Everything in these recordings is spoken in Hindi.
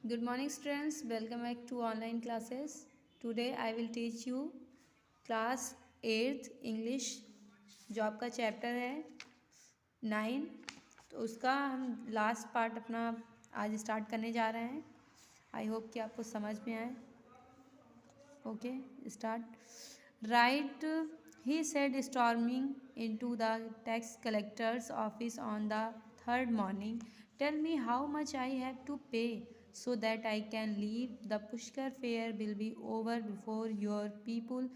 Good morning students, welcome back to online classes. Today I will teach you class 8th English जो आपका चैप्टर है 9। तो उसका हम लास्ट पार्ट अपना आज स्टार्ट करने जा रहे हैं। आई होप कि आपको समझ में आए। Okay start. Right he said storming into the tax collector's office on the third morning. Tell me how much I have to pay so that I can leave. The Pushkar fair will be over before your people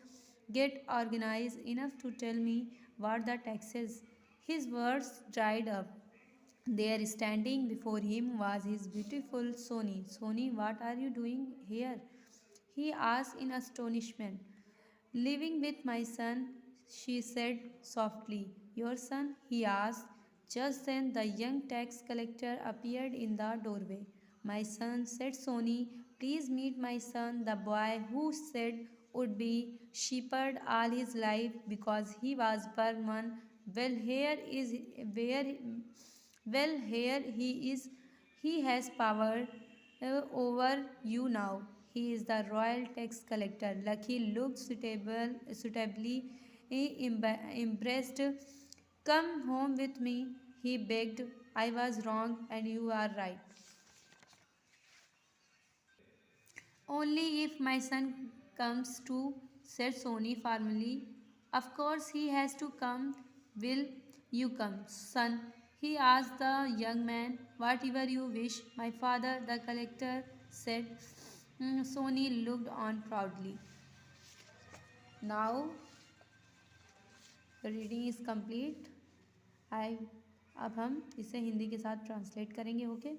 get organized enough to tell me what the taxes. His words dried up. There standing before him was his beautiful Sony. Sony, what are you doing here? He asked in astonishment. Living with my son, she said softly. Your son? He asked. Just then the young tax collector appeared in the doorway. My son, said Sony, please meet my son, the boy who said would be shepherd all his life because he was Burman. Well, here is where. Well, here he is. He has power over you now. He is the royal tax collector. Lucky looked suitably impressed. Come home with me, he begged. I was wrong and you are right. Only if my son comes too, said Sony formally. Of course he has to come. Will you come, son? He asked the young man. Whatever you wish, my father, the collector said. Sony looked on proudly. Now reading is complete. आई अब हम इसे हिंदी के साथ ट्रांसलेट करेंगे। ओके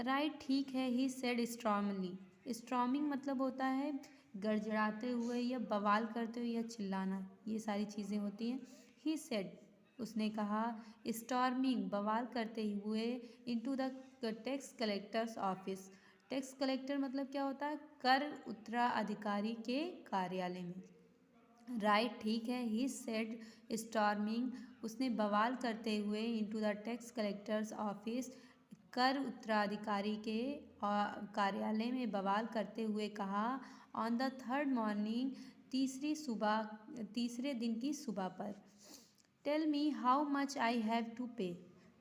राइट ठीक है। He said strongly. स्ट्रॉमिंग मतलब होता है गड़गड़ाते हुए या बवाल करते हुए या चिल्लाना, ये सारी चीज़ें होती हैं। ही सेड उसने कहा, स्टॉर्मिंग बवाल करते हुए into the tax collectors office. Tax collector मतलब क्या होता है? कर उत्तराधिकारी के कार्यालय में। राइट ठीक है। ही सेड स्टॉर्मिंग उसने बवाल करते हुए into the tax collectors office, कर उत्तराधिकारी के कार्यालय में बवाल करते हुए कहा। ऑन द थर्ड मॉर्निंग तीसरे दिन की सुबह पर। Tell me how much I have to pay.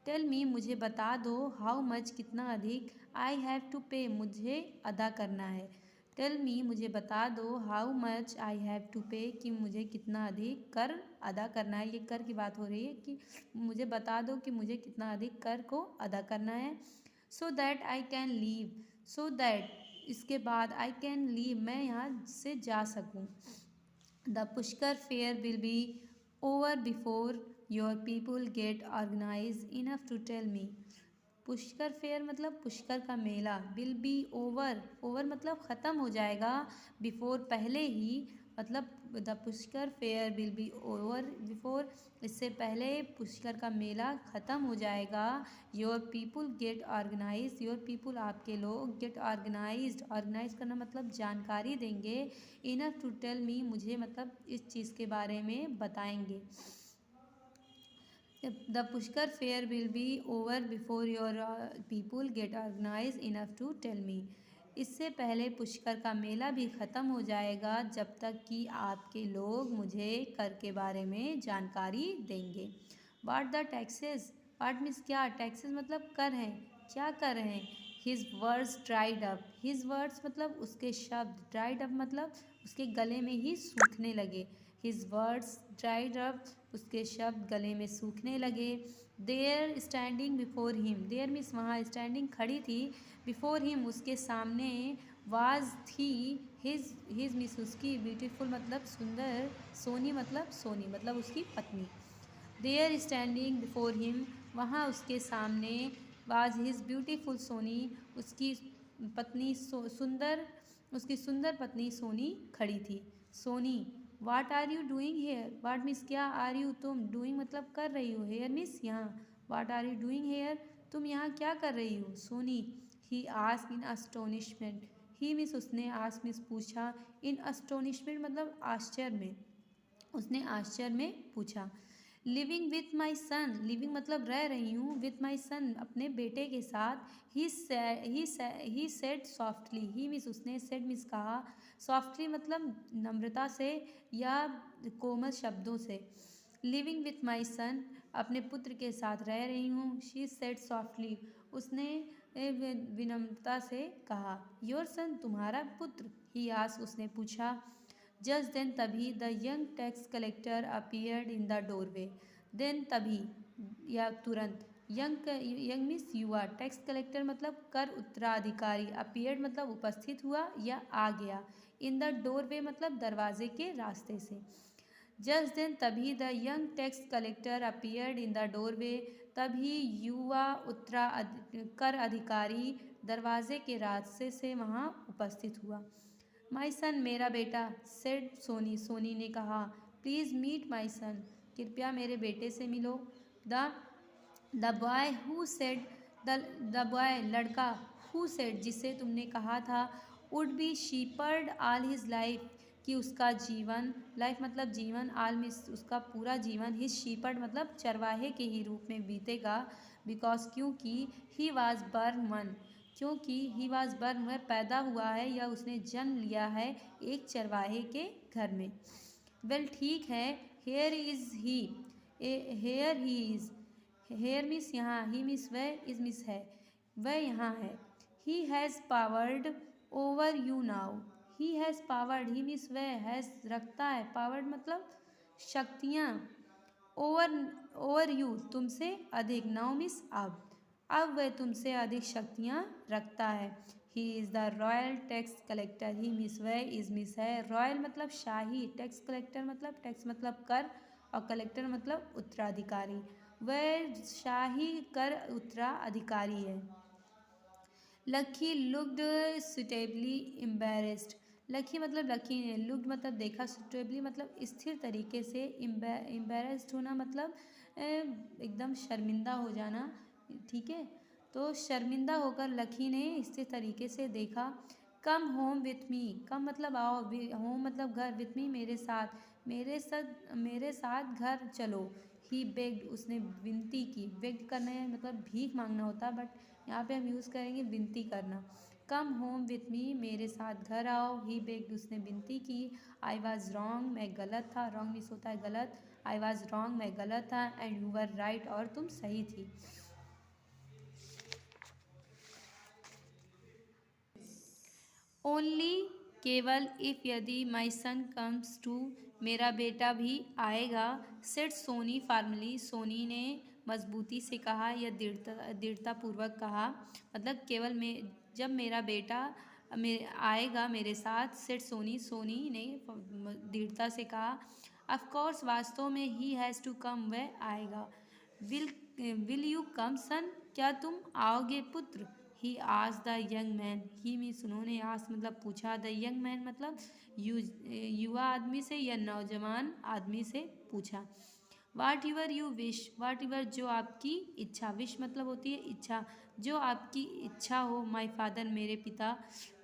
Tell me मुझे बता दो, हाउ मच कितना अधिक, आई हैव टू पे मुझे अदा करना है। टेल मी मुझे बता दो, how much I have to pay कि मुझे कितना अधिक कर अदा करना है। ये कर की बात हो रही है कि मुझे बता दो कि मुझे कितना अधिक कर को अदा करना है। So that I can leave. So that इसके बाद आई कैन लीव मैं यहाँ से जा सकूँ। The Pushkar fair will be over before your people get organise enough to tell me. Pushkar fair मतलब पुष्कर का मेला। विल बी ओवर, ओवर मतलब ख़त्म हो जाएगा। बिफोर पहले ही, मतलब the Pushkar fair will be over before इससे पहले पुष्कर का मेला ख़त्म हो जाएगा। Your people get organise, your people आपके लोग, गेट ऑर्गेनाइज्ड, ऑर्गेनाइज करना मतलब जानकारी देंगे। इनफ टू टेल मी मुझे मतलब इस चीज़ के बारे में बताएंगे। The Pushkar fair will be over before your people get organise enough to tell me. इससे पहले पुष्कर का मेला भी ख़त्म हो जाएगा जब तक कि आपके लोग मुझे कर के बारे में जानकारी देंगे। What the taxes, what means क्या, टैक्सेस मतलब कर हैं, क्या कर हैं। His words dried up, his words मतलब उसके शब्द, ड्राइड अप मतलब उसके गले में ही सूखने लगे। हिज वर्ड्स ड्राइड अप उसके शब्द गले में सूखने लगे। There standing before him, there means वहाँ, स्टैंडिंग खड़ी थी, बिफोर हिम उसके सामने, वाज थी, हिज मीन्स उसकी, ब्यूटीफुल मतलब सुंदर, सोनी मतलब उसकी पत्नी। देयर स्टैंडिंग बिफोर हिम वहाँ उसके सामने, वाज हिज ब्यूटीफुल सोनी उसकी पत्नी सुंदर, उसकी सुंदर पत्नी सोनी खड़ी थी। Soni, what are you doing here, what means क्या, आर यू तुम, डूइंग मतलब कर रही हो, हेयर मीन्स यहाँ, what are you doing here तुम यहाँ क्या कर रही हो। Soni, he ask in astonishment, he means उसने, आस्क मीन्स पूछा, इन अस्टोनिशमेंट मतलब आश्चर्य में, उसने आश्चर्य में पूछा। Living with my son, living मतलब रह रही हूँ, विथ माई सन अपने बेटे के साथ। He said softly, he means उसने, सेड मीन्स कहा, सॉफ्टली मतलब नम्रता से या कोमल शब्दों से। लिविंग विथ माई सन अपने पुत्र के साथ रह रही हूँ। शी सेड सॉफ्टली, उसने विनम्रता से कहा। योर सन तुम्हारा पुत्र, ही आस उसने पूछा। जस्ट देन तभी the young tax collector appeared in the doorway. Then तभी या तुरंत, यंग मीन्स युवा, टैक्स कलेक्टर मतलब कर उत्तराधिकारी, अपीयर्ड मतलब उपस्थित हुआ या आ गया, इन द डोरवे मतलब दरवाजे के रास्ते से। जस्ट देन तभी the young tax collector appeared in the doorway, तभी युवा कर अधिकारी दरवाजे के रास्ते से वहाँ उपस्थित हुआ। माई सन मेरा बेटा, सेड सोनी, सोनी ने कहा। प्लीज़ मीट माई सन, कृपया मेरे बेटे से मिलो। The boy who said, the boy लड़का, हु सेड जिसे तुमने कहा था, would be shepherd all his life कि उसका जीवन, लाइफ मतलब जीवन, आल में उसका पूरा जीवन, हिज शीपर्ड मतलब चरवाहे के ही रूप में बीतेगा। बिकॉज क्योंकि, ही वॉज बर्न वन, क्योंकि ही वॉज बर्न वह पैदा हुआ है या उसने जन्म लिया है एक चरवाहे के घर में। वेल ठीक है, here is he, here he is, here miss यहाँ, ही मिस वह, इज मिस है, वह यहाँ है। He has powered over you now, he has powered, he miss वह, हैज़ रखता है, पावर्ड मतलब शक्तियाँ, ओवर यू तुमसे अधिक, नाउ मिस अब वह तुमसे अधिक शक्तियाँ रखता है। He is the royal tax collector, he miss वह, इज मिस है, रॉयल मतलब शाही, टैक्स कलेक्टर मतलब, टैक्स मतलब कर और कलेक्टर मतलब उत्तराधिकारी, वह शाही कर उत्तराधिकारी है। लक्की लुक्ड सुटेबली एम्बेरेस्ड, लक्की मतलब लक्की ने, लुक्ड मतलब देखा, सुटेबली मतलब स्थिर तरीके से, एम्बेरेस्ड होना मतलब एकदम शर्मिंदा हो जाना, ठीक है। तो शर्मिंदा होकर लक्की ने स्थिर तरीके से देखा। कम होम विथ मी, कम मतलब आओ, होम मतलब घर, विथ मी मेरे साथ, मेरे साथ घर चलो। ही बेग्ड उसने विनती की, बेग्ड करना है मतलब भीख मांगना होता, बट यहाँ पे हम यूज़ करेंगे विनती करना। कम होम विथ मी मेरे साथ घर आओ। ही बेग्ड उसने विनती की। आई वॉज रॉन्ग मैं गलत था, रॉन्ग मिस होता है गलत, आई वॉज रॉन्ग मैं गलत था, एंड यू वर राइट और तुम सही थी। ओनली केवल, इफ़ यदि, माई सन कम्स टू मेरा बेटा भी आएगा, सेड सोनी फार्मली, सोनी ने मजबूती से कहा या दृढ़तापूर्वक कहा, मतलब केवल जब मेरा बेटा आएगा मेरे साथ, सेड सोनी, सोनी ने दृढ़ता से कहा। ऑफकोर्स वास्तव में, ही हैज़ टू कम वह आएगा। विल यू कम सन, क्या तुम आओगे पुत्र। ही आस the young man, he means उन्होंने, आस मतलब पूछा, द यंग मैन मतलब युवा आदमी से या नौजवान आदमी से पूछा। What your you wish, what your जो आपकी इच्छा, विश मतलब होती है इच्छा, जो आपकी इच्छा हो, माई फादर मेरे पिता,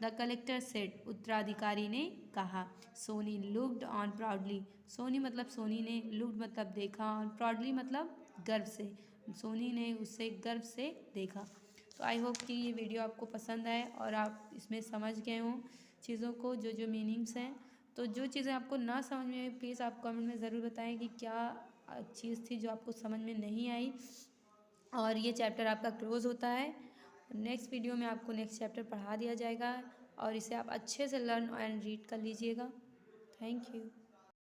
द कलेक्टर सेड उत्तराधिकारी ने कहा। Soni looked on proudly, Soni मतलब सोनी ने, लुक्ड मतलब देखा, ऑन प्राउडली मतलब गर्व से, सोनी ने उसे गर्व से देखा। तो आई होप कि ये वीडियो आपको पसंद आए और आप इसमें समझ गए हों चीज़ों को, जो जो मीनिंग्स हैं। तो जो चीज़ें आपको ना समझ में आई प्लीज़ आप कमेंट में ज़रूर बताएं कि क्या चीज़ थी जो आपको समझ में नहीं आई। और ये चैप्टर आपका क्लोज़ होता है। नेक्स्ट वीडियो में आपको नेक्स्ट चैप्टर पढ़ा दिया जाएगा और इसे आप अच्छे से लर्न एंड रीड कर लीजिएगा। Thank you.